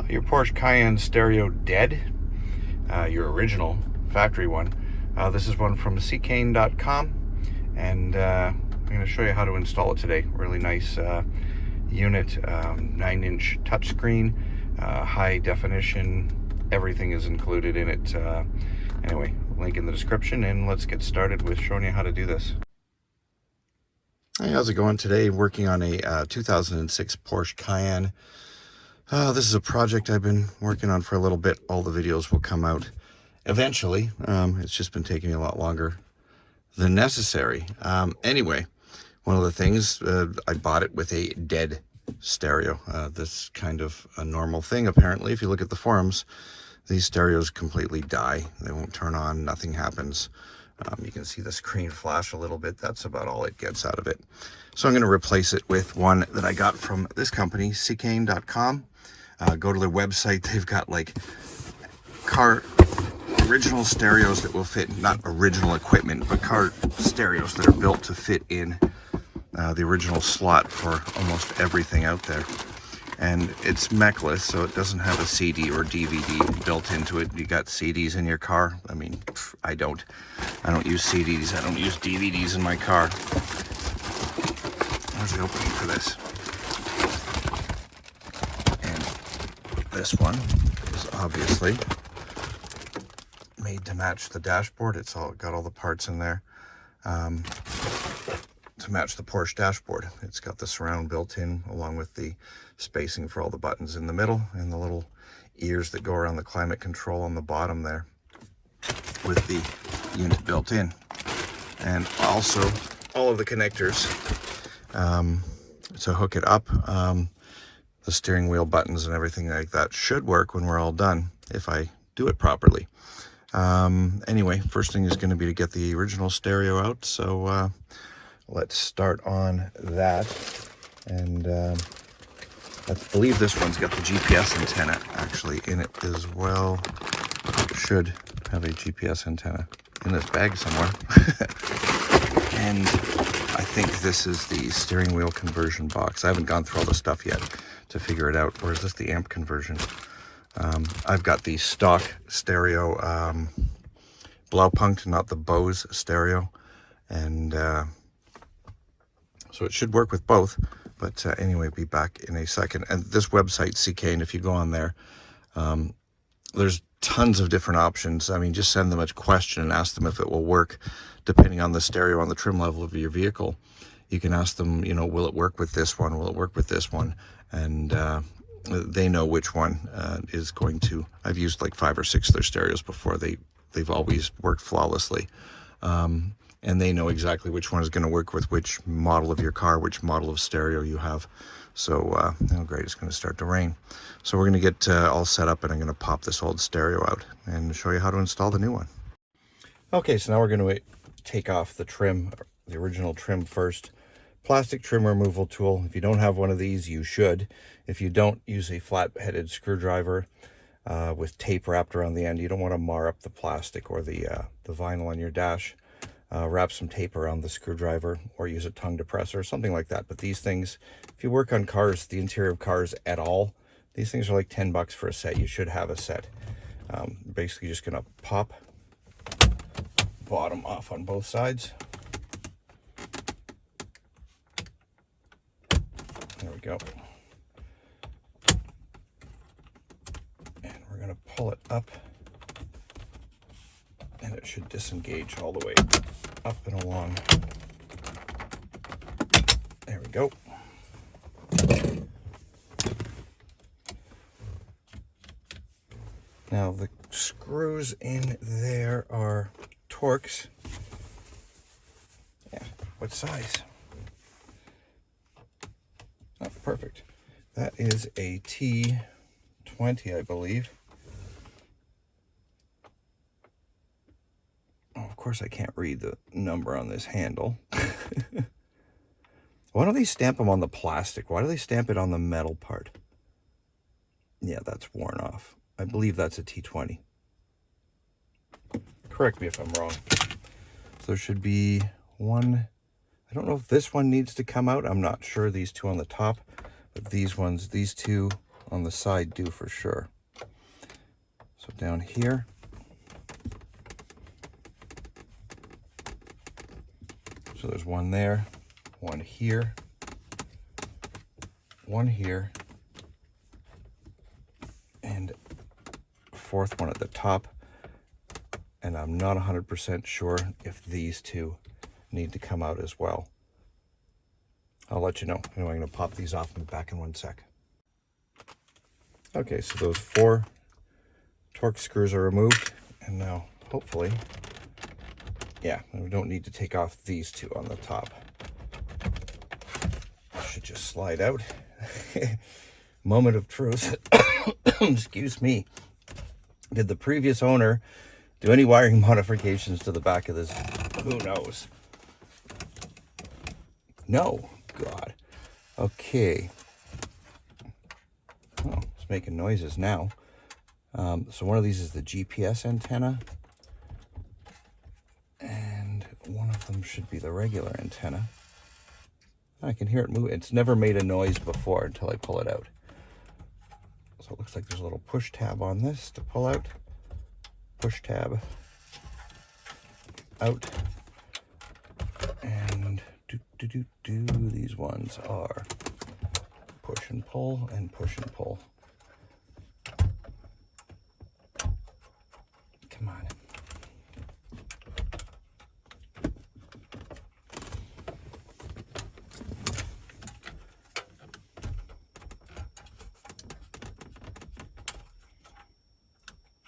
your Porsche Cayenne stereo dead, your original factory one. This is one from Seicane.com, and I'm going to show you how to install it today. Really nice unit, 9-inch touchscreen, high definition, everything is included in it. Anyway, link in the description, and let's get started with showing you how to do this. Hey, how's it going? Today working on a 2006 Porsche Cayenne. This is a project I've been working on for a little bit. All the videos will come out eventually. It's just been taking me a lot longer than necessary. Anyway, one of the things, I bought it with a dead stereo. This kind of a normal thing apparently. If you look at the forums, these stereos completely die. They won't turn on, nothing happens. You can see the screen flash a little bit. That's about all it gets out of it. So I'm going to replace it with one that I got from this company, Seicane.com. Go to their website. They've got like original stereos that will fit, not original equipment, but car stereos that are built to fit in the original slot for almost everything out there. And it's mechless, so it doesn't have a CD or DVD built into it. You got CDs in your car? I mean, I don't use CDs. I don't use DVDs in my car. There's the opening for this. And this one is obviously made to match the dashboard. It's all got all the parts in there to match the Porsche dashboard. It's got the surround built in, along with the spacing for all the buttons in the middle and the little ears that go around the climate control on the bottom there, with the unit built in. And also all of the connectors to hook it up. The steering wheel buttons and everything like that should work when we're all done, if I do it properly. Anyway, first thing is going to be to get the original stereo out, so let's start on that. And I believe this one's got the GPS antenna actually in it as well. Should have a GPS antenna in this bag somewhere. And I think this is the steering wheel conversion box. I haven't gone through all the stuff yet to figure it out. Or is this the amp conversion? I've got the stock stereo, Blaupunkt, not the Bose stereo. And so it should work with both. But anyway, be back in a second. And this website, Seicane, if you go on there, there's tons of different options. I mean, just send them a question and ask them if it will work, depending on the stereo, on the trim level of your vehicle. You can ask them, you know, will it work with this one? Will it work with this one? And they know which one is going to. I've used like 5 or 6 of their stereos before. They've always worked flawlessly. And they know exactly which one is going to work with which model of your car, which model of stereo you have. So, oh great, it's going to start to rain. So we're going to get all set up, and I'm going to pop this old stereo out and show you how to install the new one. Okay, so now we're going to take off the trim, the original trim first. Plastic trim removal tool. If you don't have one of these, you should. If you don't, use a flat-headed screwdriver with tape wrapped around the end. You don't want to mar up the plastic or the vinyl on your dash. Wrap some tape around the screwdriver, or use a tongue depressor or something like that. But these things, if you work on cars, the interior of cars at all, these things are like $10 for a set. You should have a set. Basically just gonna pop bottom off on both sides. There we go. And we're gonna pull it up, and it should disengage all the way up and along. There we go. Now the screws in there are Torx. Yeah, what size? Oh, perfect. That is a T20, I believe. Of course, I can't read the number on this handle. Why don't they stamp them on the plastic? Why do they stamp it on the metal part? Yeah, that's worn off. I believe that's a T20. Correct me if I'm wrong. So there should be one. I don't know if this one needs to come out. I'm not sure. These two on the top, but these ones, these two on the side do for sure. So down here, so there's one there, one here, one here, and fourth one at the top. And I'm not 100% sure if these two need to come out as well. I'll let you know. Anyway, I'm going to pop these off and be back in 1 sec. Okay, so those 4 torque screws are removed, and now hopefully, yeah, we don't need to take off these 2 on the top. Should just slide out. Moment of truth. Excuse me. Did the previous owner do any wiring modifications to the back of this? Who knows? No. God. Okay. Oh, it's making noises now. So one of these is the GPS antenna, and one of them should be the regular antenna. I can hear it move. It's never made a noise before until I pull it out. So it looks like there's a little push tab on this to pull out. Push tab out. And these ones are push and pull and push and pull. Come on.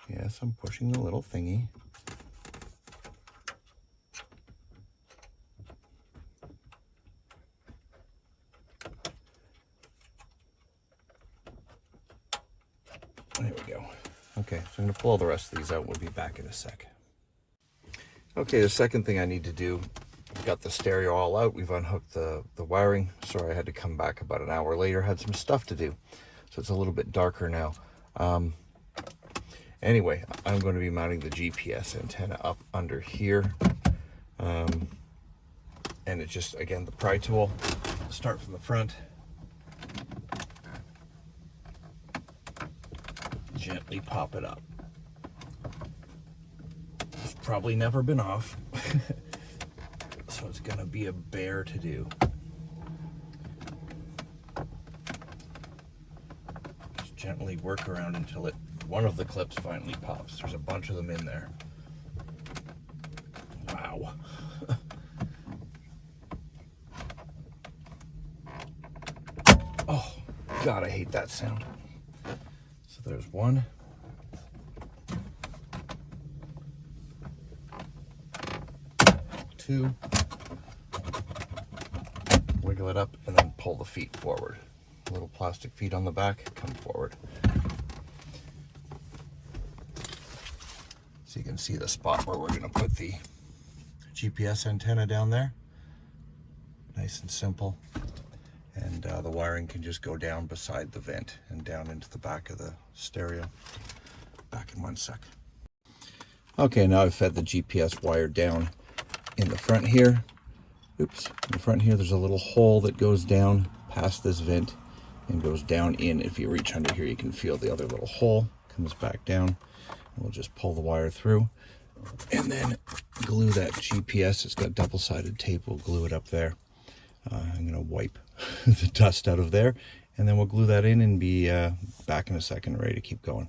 Yes, I'm pushing the little thingy. There we go. Okay, so I'm going to pull all the rest of these out. We'll be back in a sec. Okay, the second thing I need to do, we've got the stereo all out. We've unhooked the wiring. Sorry, I had to come back about an hour later. Had some stuff to do, so it's a little bit darker now. Anyway, I'm going to be mounting the GPS antenna up under here. And it's just, again, the pry tool. Start from the front. Gently pop it up. It's probably never been off. So it's going to be a bear to do. Just gently work around until one of the clips finally pops. There's a bunch of them in there. Wow. Oh, God, I hate that sound. So there's one. Two. Wiggle it up and then pull the feet forward. Little plastic feet on the back, come forward. So you can see the spot where we're going to put the GPS antenna down there. Nice and simple. And the wiring can just go down beside the vent and down into the back of the stereo. Back in 1 sec. Okay, now I've fed the GPS wire down in the front here. Oops, in the front here there's a little hole that goes down past this vent and goes down in. If you reach under here, you can feel the other little hole. Comes back down. And we'll just pull the wire through and then glue that GPS. It's got double-sided tape. We'll glue it up there. I'm going to wipe the dust out of there, and then we'll glue that in and be back in a second, ready to keep going.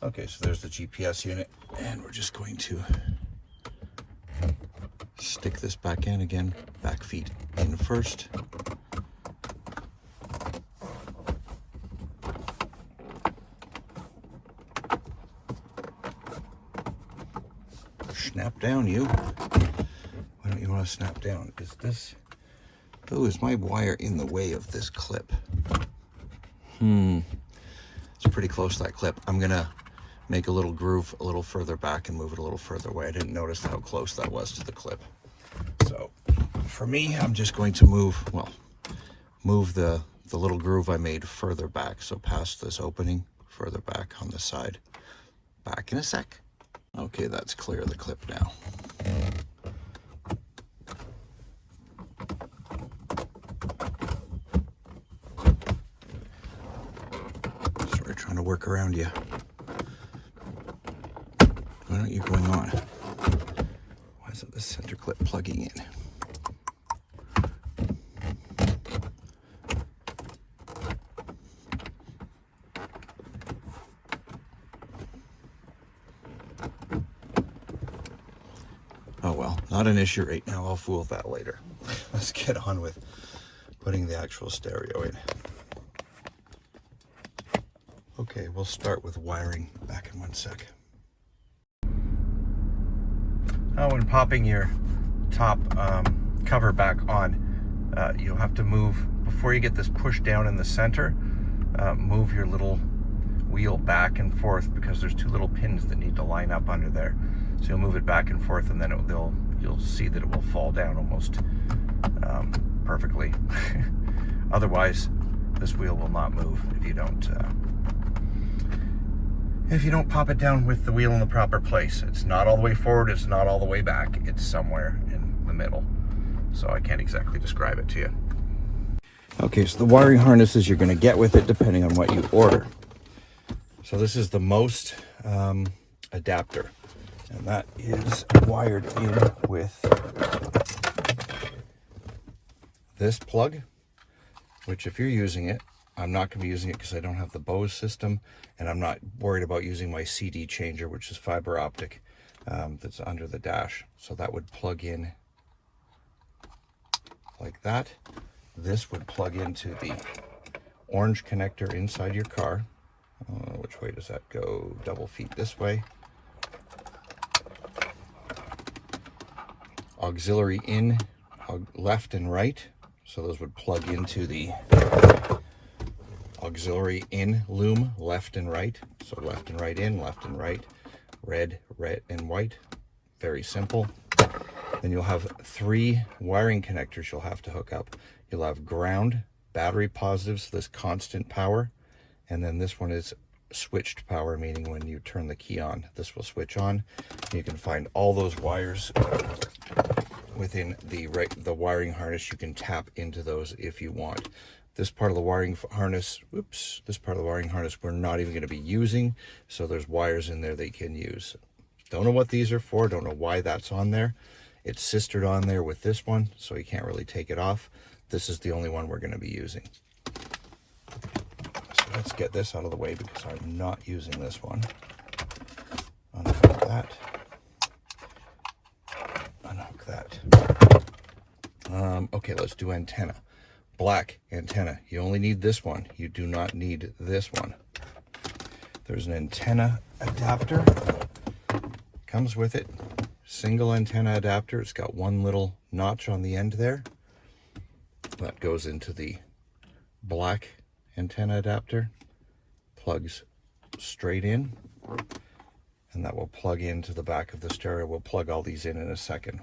Okay, so there's the GPS unit, and we're just going to stick this back in again. Back feet in first. Snap down, you. Why don't you want to snap down? Is this... Oh, is my wire in the way of this clip? It's pretty close to that clip. I'm going to make a little groove a little further back and move it a little further away. I didn't notice how close that was to the clip. So for me, I'm just going to move the little groove I made further back. So past this opening, further back on the side. Back in a sec. Okay, that's clear of the clip now. work around you. Why aren't you going on? Why isn't the center clip plugging in? Oh well, not an issue right now. I'll fool with that later. Let's get on with putting the actual stereo in. Okay, we'll start with wiring. Back in 1 sec. Now when popping your top cover back on, you'll have to move, before you get this push down in the center, move your little wheel back and forth, because there's 2 little pins that need to line up under there. So you'll move it back and forth, and then you'll see that it will fall down almost perfectly. Otherwise, this wheel will not move if you don't pop it down with the wheel in the proper place. It's not all the way forward, it's not all the way back, it's somewhere in the middle. So I can't exactly describe it to you. Okay, so the wiring harnesses you're going to get with it depending on what you order. So this is the most adapter, and that is wired in with this plug, which if you're using it, I'm not going to be using it because I don't have the Bose system, and I'm not worried about using my CD changer, which is fiber optic, that's under the dash. So that would plug in like that. This would plug into the orange connector inside your car. Which way does that go? Double feet this way. Auxiliary in, left and right. So those would plug into the auxiliary in loom, left and right. So left and right in, left and right, red, red and white. Very simple. Then you'll have 3 wiring connectors you'll have to hook up. You'll have ground, battery positive, so this constant power. And then this one is switched power, meaning when you turn the key on, this will switch on. You can find all those wires within the wiring harness. You can tap into those if you want. This part of the wiring harness, this part of the wiring harness we're not even going to be using, so there's wires in there they can use. Don't know what these are for, don't know why that's on there. It's sistered on there with this one, so you can't really take it off. This is the only one we're going to be using. So let's get this out of the way because I'm not using this one. Unhook that. Unhook that. Okay, let's do antenna. Black antenna. You only need this one. You do not need this one. There's an antenna adapter. Comes with it. Single antenna adapter. It's got one little notch on the end there. That goes into the black antenna adapter. Plugs straight in. And that will plug into the back of the stereo. We'll plug all these in a second.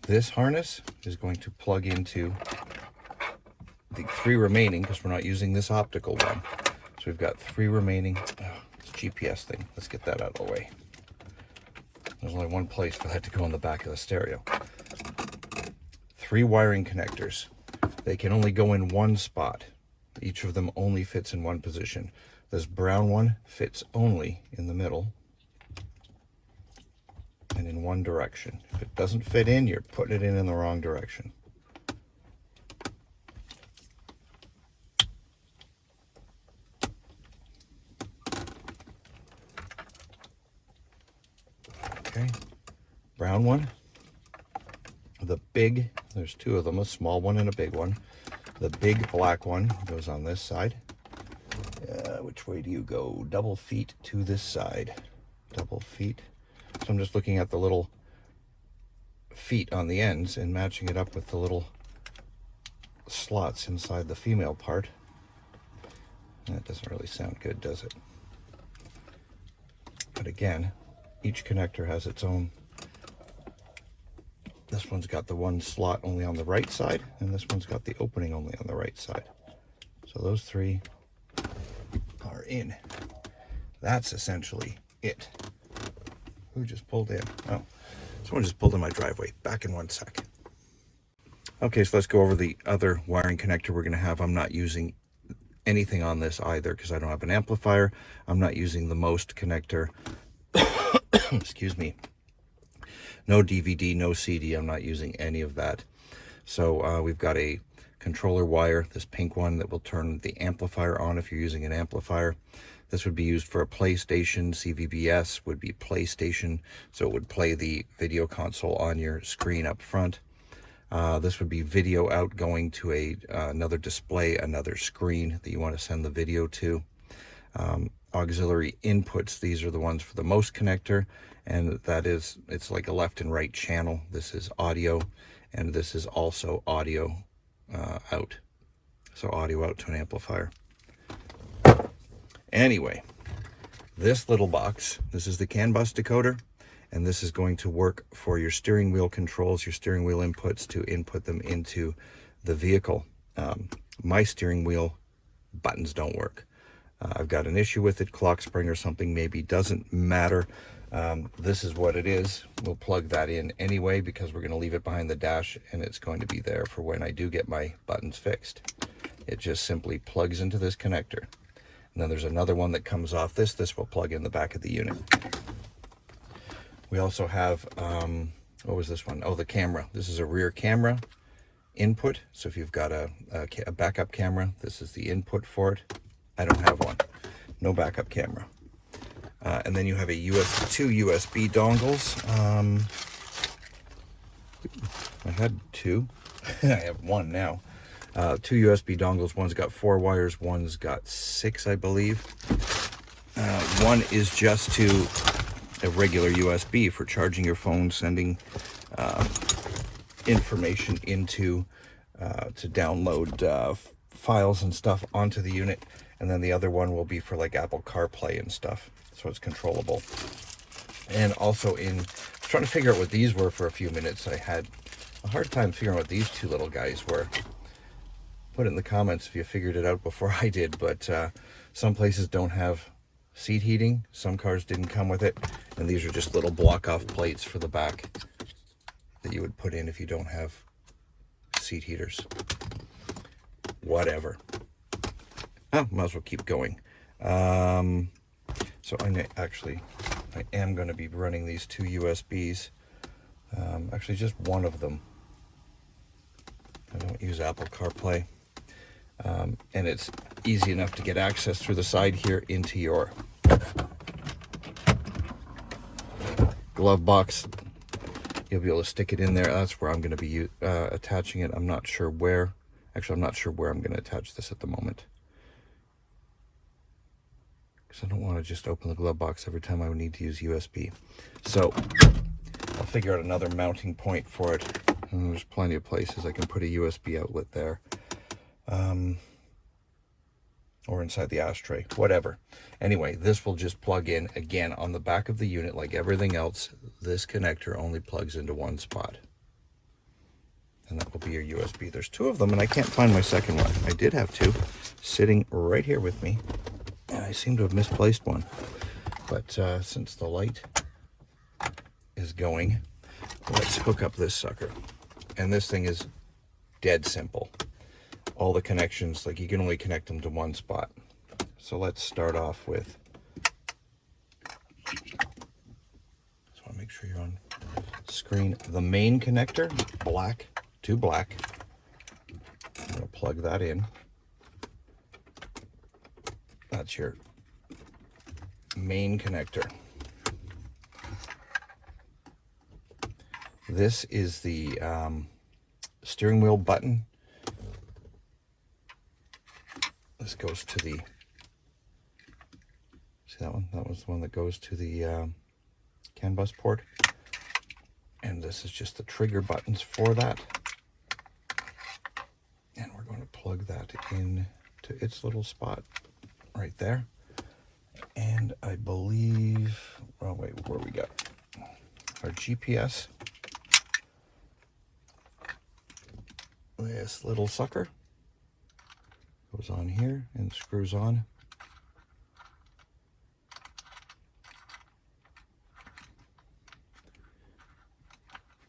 This harness is going to plug into the 3 remaining, because we're not using this optical one. So we've got 3 remaining. This GPS thing, let's get that out of the way. There's only one place for that to go on the back of the stereo. 3 wiring connectors. They can only go in one spot. Each of them only fits in one position. This brown one fits only in the middle and in one direction. If it doesn't fit in, you're putting it in the wrong direction. Okay, brown one. The big, there's 2 of them, a small one and a big one. The big black one goes on this side. Which way do you go? Double feet to this side. Double feet. So I'm just looking at the little feet on the ends and matching it up with the little slots inside the female part. That doesn't really sound good, does it? But again, each connector has its own. This one's got the one slot only on the right side, and this one's got the opening only on the right side. So those 3 are in. That's essentially it. Who just pulled in? Oh, someone just pulled in my driveway. Back in 1 sec. Okay, so let's go over the other wiring connector we're going to have. I'm not using anything on this either because I don't have an amplifier. I'm not using the most connector. Excuse me. No DVD, no CD. I'm not using any of that. So we've got a controller wire, this pink one that will turn the amplifier on if you're using an amplifier. This would be used for a PlayStation. CVBS would be PlayStation, so it would play the video console on your screen up front. This would be video out going to another display, another screen that you want to send the video to. Auxiliary inputs, these are the ones for the most connector, and it's like a left and right channel. This is audio, and this is also audio out. So audio out to an amplifier. Anyway, this little box, this is the CAN bus decoder, and this is going to work for your steering wheel controls, your steering wheel inputs to input them into the vehicle. My steering wheel buttons don't work. I've got an issue with it, clock spring or something maybe, doesn't matter. This is what it is. We'll plug that in anyway because we're going to leave it behind the dash and it's going to be there for when I do get my buttons fixed. It just simply plugs into this connector. And then there's another one that comes off this. This will plug in the back of the unit. We also have, what was this one? Oh, the camera. This is a rear camera input. So if you've got a backup camera, this is the input for it. I don't have one. No backup camera. And then you have two USB dongles. I had two. I have one now. Two USB dongles. One's got 4 wires. One's got 6, I believe. One is just to a regular USB for charging your phone, sending information into to download files and stuff onto the unit. And then the other one will be for like Apple CarPlay and stuff, so it's controllable. And also I was trying to figure out what these were for a few minutes. I had a hard time figuring out what these two little guys were. Put it in the comments if you figured it out before I did, but some places don't have seat heating. Some cars didn't come with it. And these are just little block-off plates for the back that you would put in if you don't have seat heaters. Whatever. Oh, might as well keep going. So I am going to be running these 2 USBs. Actually, just one of them. I don't use Apple CarPlay. And it's easy enough to get access through the side here into your glove box. You'll be able to stick it in there. That's where I'm going to be attaching it. I'm not sure where. Actually, I'm not sure where I'm going to attach this at the moment, because I don't want to just open the glove box every time I would need to use USB. So I'll figure out another mounting point for it. And there's plenty of places I can put a USB outlet there. Or inside the ashtray, whatever. Anyway, this will just plug in again on the back of the unit like everything else. This connector only plugs into one spot. And that will be your USB. There's 2 of them, and I can't find my second one. I did have 2 sitting right here with me, and I seem to have misplaced one. But since the light is going, let's hook up this sucker. And this thing is dead simple. All the connections, like you can only connect them to one spot. So let's start off with, just want to make sure you're on screen. The main connector, black to black. I'm going to plug that in. That's your main connector. This is the steering wheel button. This goes to the, see that one? That was the one that goes to the CAN bus port. And this is just the trigger buttons for that. And we're going to plug that in to its little spot right there. And I believe, oh wait, where we got our GPS. This little sucker goes on here and screws on.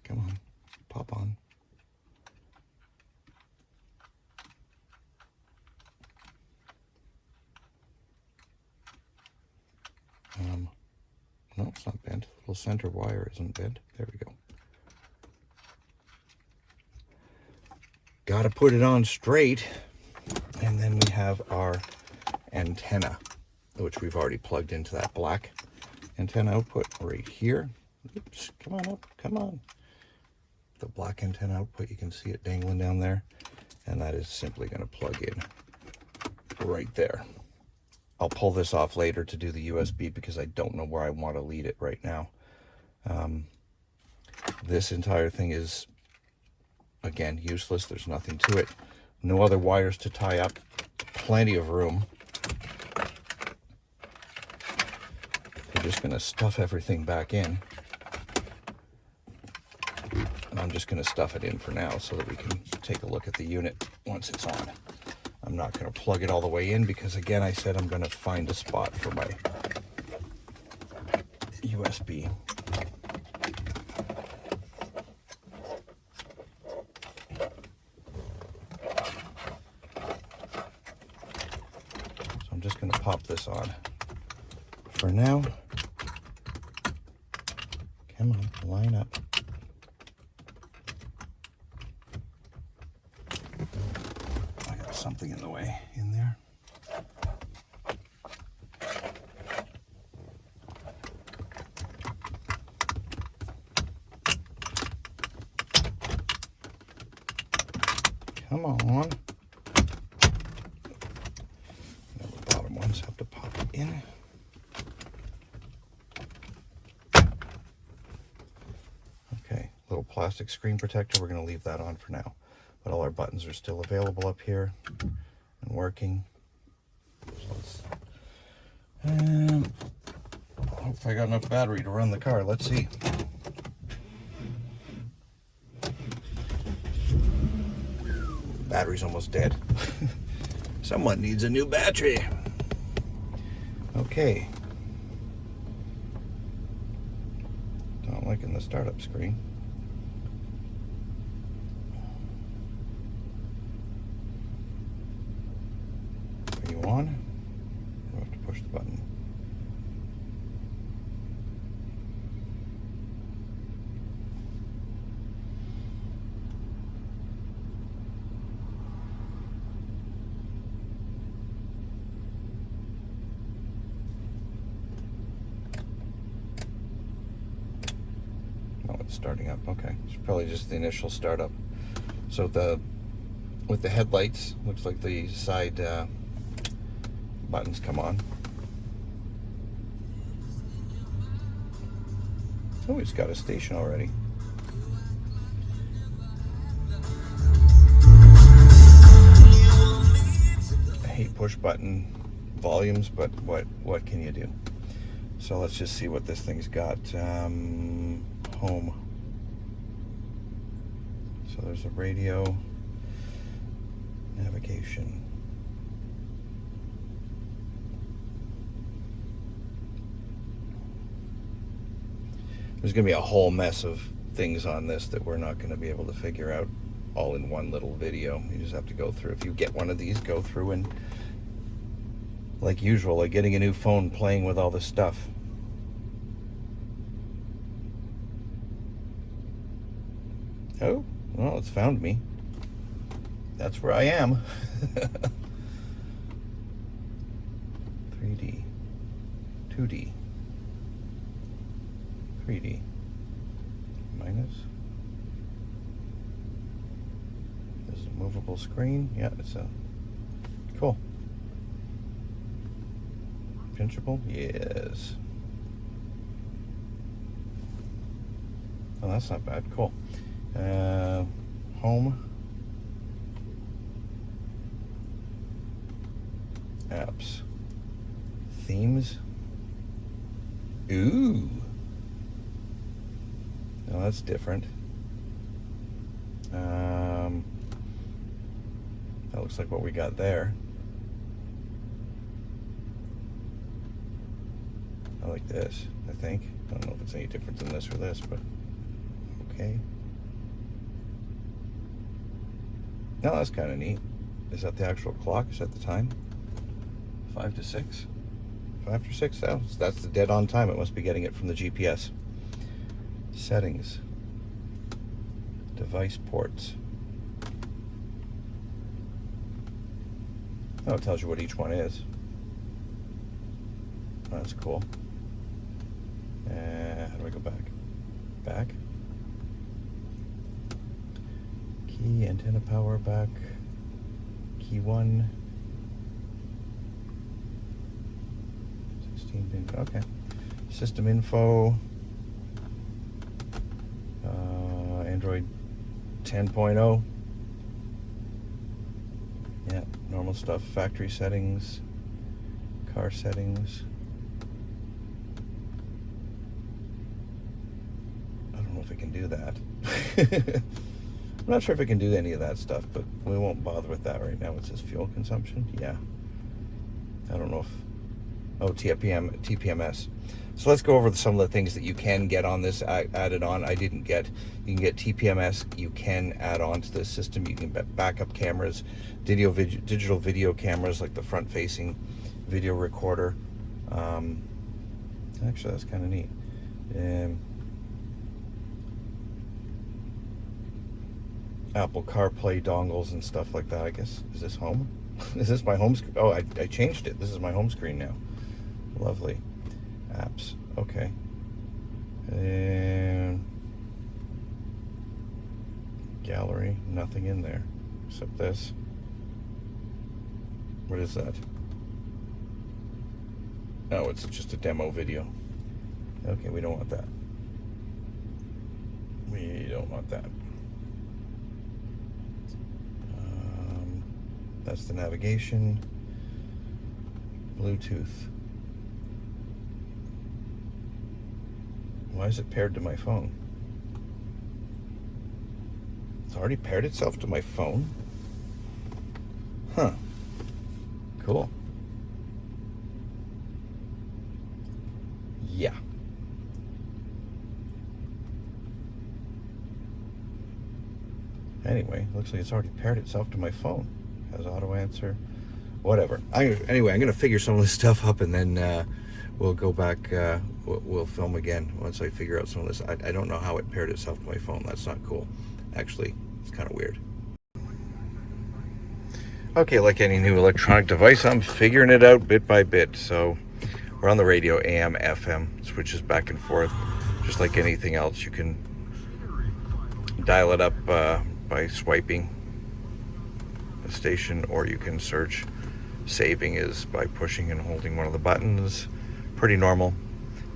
Come on, pop on. That's not bent. The little center wire isn't bent. There we go. Got to put it on straight. And then we have our antenna, which we've already plugged into that black antenna output right here. Oops, come on up, come on. The black antenna output, you can see it dangling down there. And that is simply going to plug in right there. I'll pull this off later to do the USB because I don't know where I want to lead it right now. This entire thing is, again, useless. There's nothing to it. No other wires to tie up. Plenty of room. We're just going to stuff everything back in. And I'm just going to stuff it in for now so that we can take a look at the unit once it's on. I'm not going to plug it all the way in because, again, I said I'm going to find a spot for my USB. So I'm just going to pop this on for now. Come on, line up. Something in the way in there. Come on. Now the bottom ones have to pop in. Okay, little plastic screen protector. We're going to leave that on for now. But all our buttons are still available up here and working. And hope I got enough battery to run the car. Let's see. Battery's almost dead. Someone needs a new battery. Okay. Not liking the startup screen. On. I have to push the button. Oh, it's starting up. Okay, it's probably just the initial startup. So with the headlights, looks like the side buttons come on. Oh, it's got a station already. I hate push button volumes, but what can you do? So let's just see what this thing's got. Home. So there's a radio, navigation. There's going to be a whole mess of things on this that we're not going to be able to figure out all in one little video. You just have to go through. If you get one of these, go through and, like usual, like getting a new phone, playing with all this stuff. Oh, well, it's found me. That's where I am. 3D, 2D. 3D minus. This is a movable screen. Yeah, it's a cool. Pinchable? Yes. Oh, that's not bad. Cool. Home. Apps. Themes. Ooh. No, that's different. That looks like what we got there. I like this, I think. I don't know if it's any different than this or this, but okay. No, that's kind of neat. Is that the actual clock? Is that the time? 5 to 6? After 6, that's the dead on time. It must be getting it from the GPS. Settings. Device ports. Oh, it tells you what each one is. That's cool. How do I go back? Back. Key, antenna power, back. Key 1. 16 pin. Okay. System info. Android 10.0. Yeah, normal stuff. Factory settings. Car settings. I don't know if it can do that. I'm not sure if it can do any of that stuff, but we won't bother with that right now. It says fuel consumption. Yeah. I don't know if... Oh, TPMS. So let's go over some of the things that you can get on this added on. I didn't get. You can get TPMS. You can add on to this system. You can backup cameras, digital video cameras like the front-facing video recorder. Actually, that's kind of neat. Apple CarPlay dongles and stuff like that. I guess, is this home? Is this my home screen? Oh, I changed it. This is my home screen now. Lovely. Apps. Okay. And gallery. Nothing in there except this. What is that? Oh, it's just a demo video. Okay, we don't want that. We don't want that. That's the navigation. Bluetooth. Why is it paired to my phone? It's already paired itself to my phone? Huh. Cool. Yeah. Anyway, looks like it's already paired itself to my phone. Has auto answer, whatever. Anyway, I'm gonna figure some of this stuff up, and then we'll go back. We'll film again once I figure out some of this. I don't know how it paired itself to my phone. That's not cool. Actually, it's kind of weird. Okay, like any new electronic device, I'm figuring it out bit by bit. So we're on the radio, AM, FM, switches back and forth, just like anything else. You can dial it up by swiping the station, or you can search. Saving is by pushing and holding one of the buttons. Pretty normal.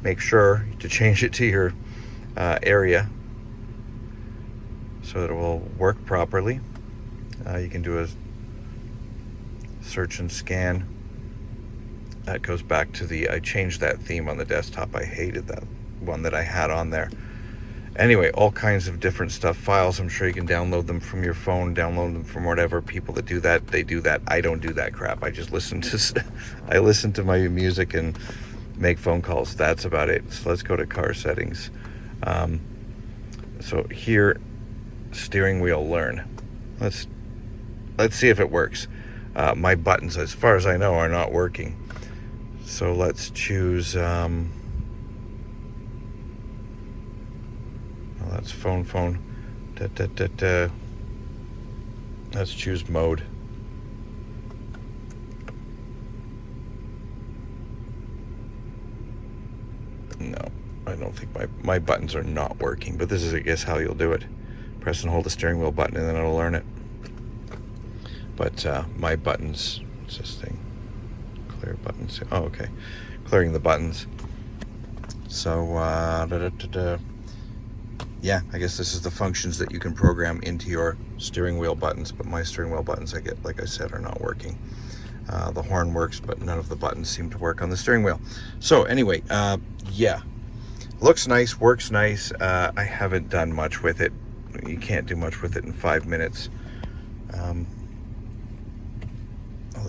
Make sure to change it to your area so that it will work properly. You can do a search and scan. That goes back to I changed that theme on the desktop. I hated that one that I had on there. Anyway, all kinds of different stuff. Files, I'm sure you can download them from your phone, download them from whatever. People that do that, they do that. I don't do that crap. I just listen to my music and make phone calls. That's about it. So let's go to car settings. So here, steering wheel learn. Let's see if it works. My buttons, as far as I know, are not working. So let's choose, that's phone. Let's choose mode. No, I don't think my buttons are not working, but this is, I guess, how you'll do it. Press and hold the steering wheel button and then it'll learn it. But my buttons, what's this thing? Clear buttons. Oh, okay. Clearing the buttons. So, yeah, I guess this is the functions that you can program into your steering wheel buttons, but my steering wheel buttons, like I said, are not working. The horn works, but none of the buttons seem to work on the steering wheel. So anyway, yeah, looks nice, works nice. I haven't done much with it. You can't do much with it in 5 minutes. The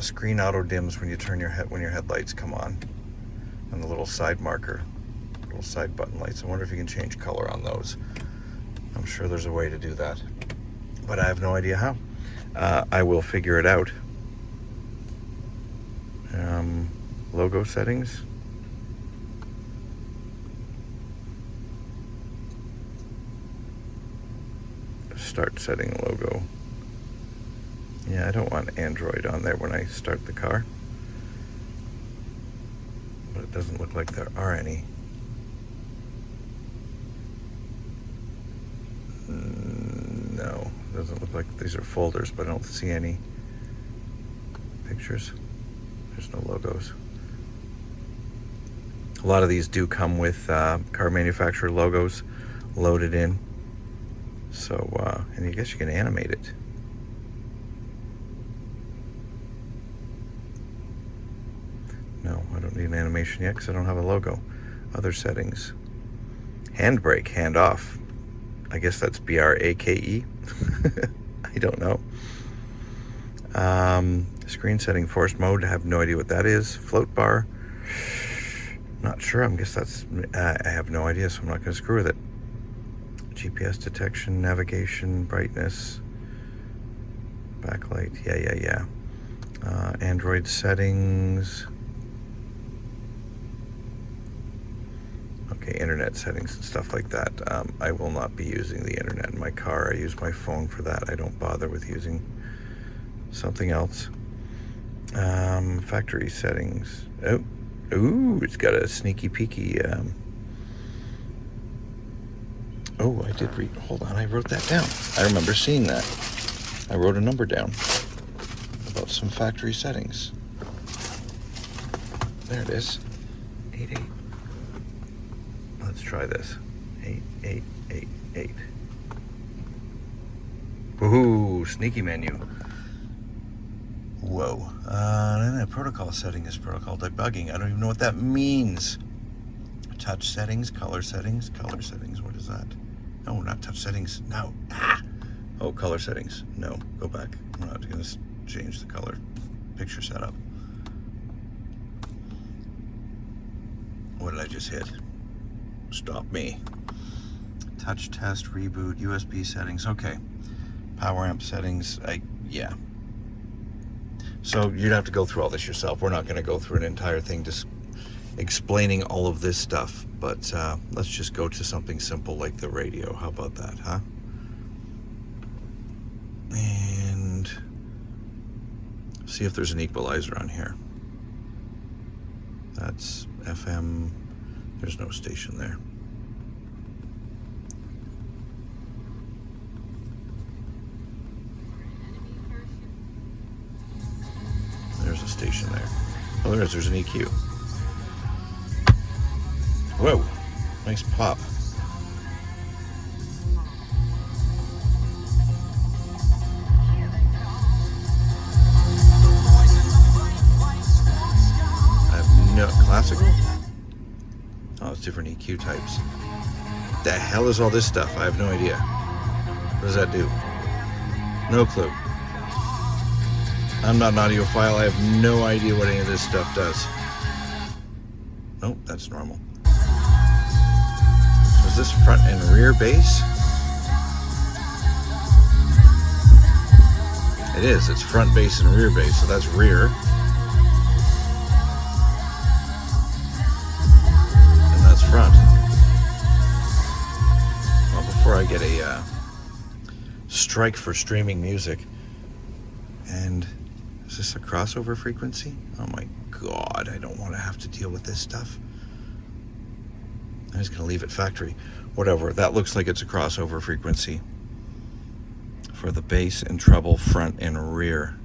screen auto dims when you turn when your headlights come on, and the little side marker, little side button lights. I wonder if you can change color on those. I'm sure there's a way to do that, but I have no idea how. I will figure it out. logo settings. Start setting logo. Yeah, I don't want Android on there when I start the car. But it doesn't look like there are any. No, it doesn't look like these are folders, but I don't see any pictures. There's no logos. A lot of these do come with car manufacturer logos loaded in. So, and I guess you can animate it. No, I don't need an animation yet because I don't have a logo. Other settings. Handbrake, hand off. I guess that's BRAKE. I don't know. Screen setting, force mode. I have no idea what that is. Float bar. Not sure. I guess that's. I have no idea, so I'm not going to screw with it. GPS detection, navigation, brightness, backlight. Yeah. Android settings. Okay, internet settings and stuff like that. I will not be using the internet in my car. I use my phone for that. I don't bother with using something else. Factory settings. Ooh, it's got a sneaky peeky. Oh, I did read. Hold on, I wrote that down. I remember seeing that. I wrote a number down about some factory settings. There it is. 88. Let's try this. 8888. Woohoo! Sneaky menu. Whoa. And then protocol setting is protocol debugging. I don't even know what that means. Touch settings, color settings, color settings. What is that? No, not touch settings. No. Oh, color settings. No, go back. I'm not going to change the color. Picture setup. What did I just hit? Stop me. Touch test, reboot, USB settings. Okay. Power amp settings. Yeah. So you'd have to go through all this yourself. We're not going to go through an entire thing just explaining all of this stuff, but let's just go to something simple like the radio. How about that, huh? And see if there's an equalizer on here. That's FM. There's no station there. There's a station there. Oh, there's an EQ. Whoa, nice pop. I have no classical. Oh, it's different EQ types. The hell is all this stuff? I have no idea. What does that do? No clue. I'm not an audiophile. I have no idea what any of this stuff does. Oh, that's normal. So is this front and rear bass? It is. It's front bass and rear bass, so that's rear. And that's front. Well, before I get a strike for streaming music, and is this a crossover frequency? Oh my God, I don't want to have to deal with this stuff. I'm just going to leave it factory. Whatever, that looks like it's a crossover frequency for the bass and treble front and rear.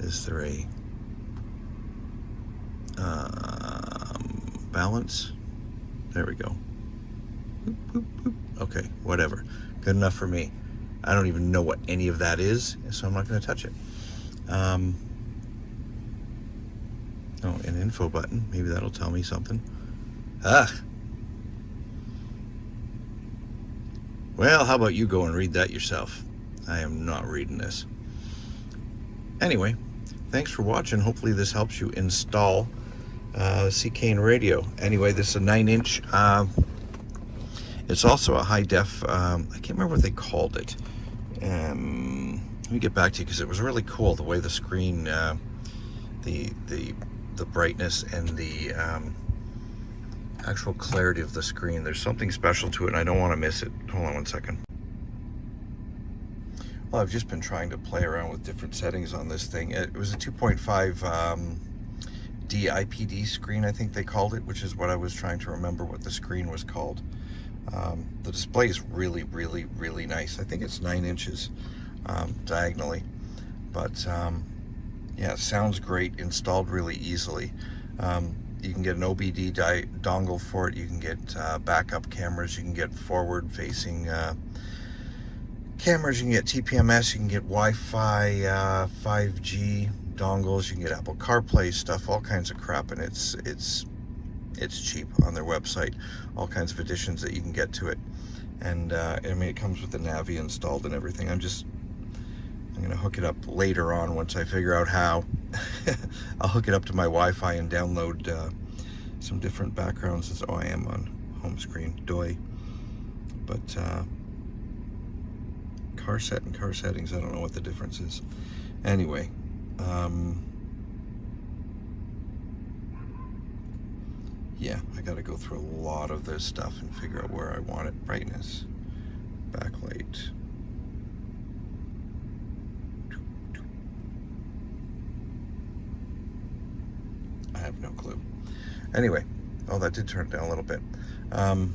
Is there a balance? There we go. Boop, boop, boop. Okay, whatever. Good enough for me. I don't even know what any of that is, so I'm not going to touch it. Oh, an info button. Maybe that'll tell me something. Well, how about you go and read that yourself? I am not reading this. Anyway, thanks for watching. Hopefully this helps you install Seicane radio. Anyway, this is a 9-inch. It's also a high def. I can't remember what they called it. Let me get back to you because it was really cool the way the screen, the the brightness and the actual clarity of the screen. There's something special to it, and I don't want to miss it. Hold on one second. Well, I've just been trying to play around with different settings on this thing. It was a 2.5 D IPD screen, I think they called it, which is what I was trying to remember what the screen was called. The display is really, really, really nice. I think it's 9 inches diagonally, but yeah, it sounds great, installed really easily. You can get an OBD dongle for it. You can get backup cameras. You can get forward-facing cameras. You can get TPMS. You can get Wi-Fi, 5G dongles. You can get Apple CarPlay stuff, all kinds of crap, and it's cheap on their website. All kinds of additions that you can get to it, and I mean, it comes with the Navi installed and everything. I'm gonna hook it up later on once I figure out how. I'll hook it up to my Wi-Fi and download some different backgrounds. Oh, I am on home screen, doy. But car set and car settings, I don't know what the difference is. Anyway, yeah, I gotta go through a lot of this stuff and figure out where I want it. Brightness, backlight. I have no clue. Anyway, oh, that did turn it down a little bit. Download.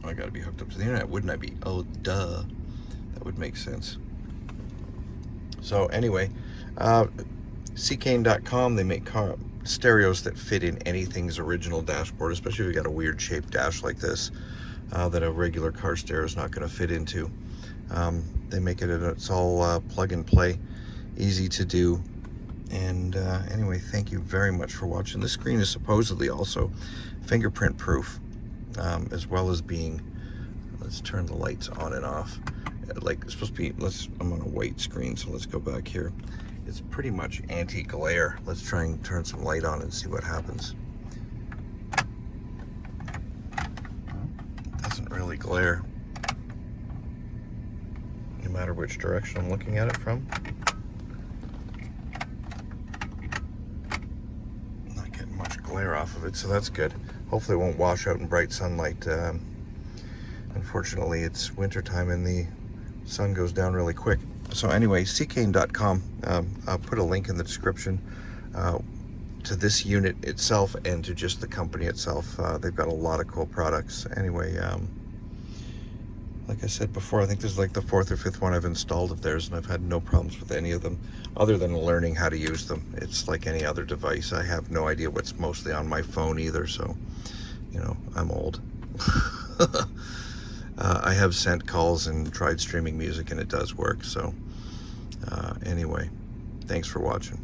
Oh, I gotta be hooked up to the internet, wouldn't I be? Oh, duh. That would make sense. So anyway, Seicane.com, they make car stereos that fit in anything's original dashboard, especially if you got a weird shaped dash like this that a regular car stereo is not going to fit into. They make it, it's all plug and play, easy to do. And anyway, thank you very much for watching. This screen is supposedly also fingerprint proof, as well as being, let's turn the lights on and off. Like, it's supposed to be, I'm on a white screen, so let's go back here. It's pretty much anti-glare. Let's try and turn some light on and see what happens. It doesn't really glare, no matter which direction I'm looking at it from. Not getting much glare off of it, so that's good. Hopefully it won't wash out in bright sunlight. Unfortunately, it's wintertime and the sun goes down really quick. So anyway, Seicane.com, I'll put a link in the description to this unit itself and to just the company itself. They've got a lot of cool products. Anyway, like I said before, I think this is like the 4th or 5th one I've installed of theirs, and I've had no problems with any of them other than learning how to use them. It's like any other device. I have no idea what's mostly on my phone either, so, you know, I'm old. I have sent calls and tried streaming music, and it does work. So anyway, thanks for watching.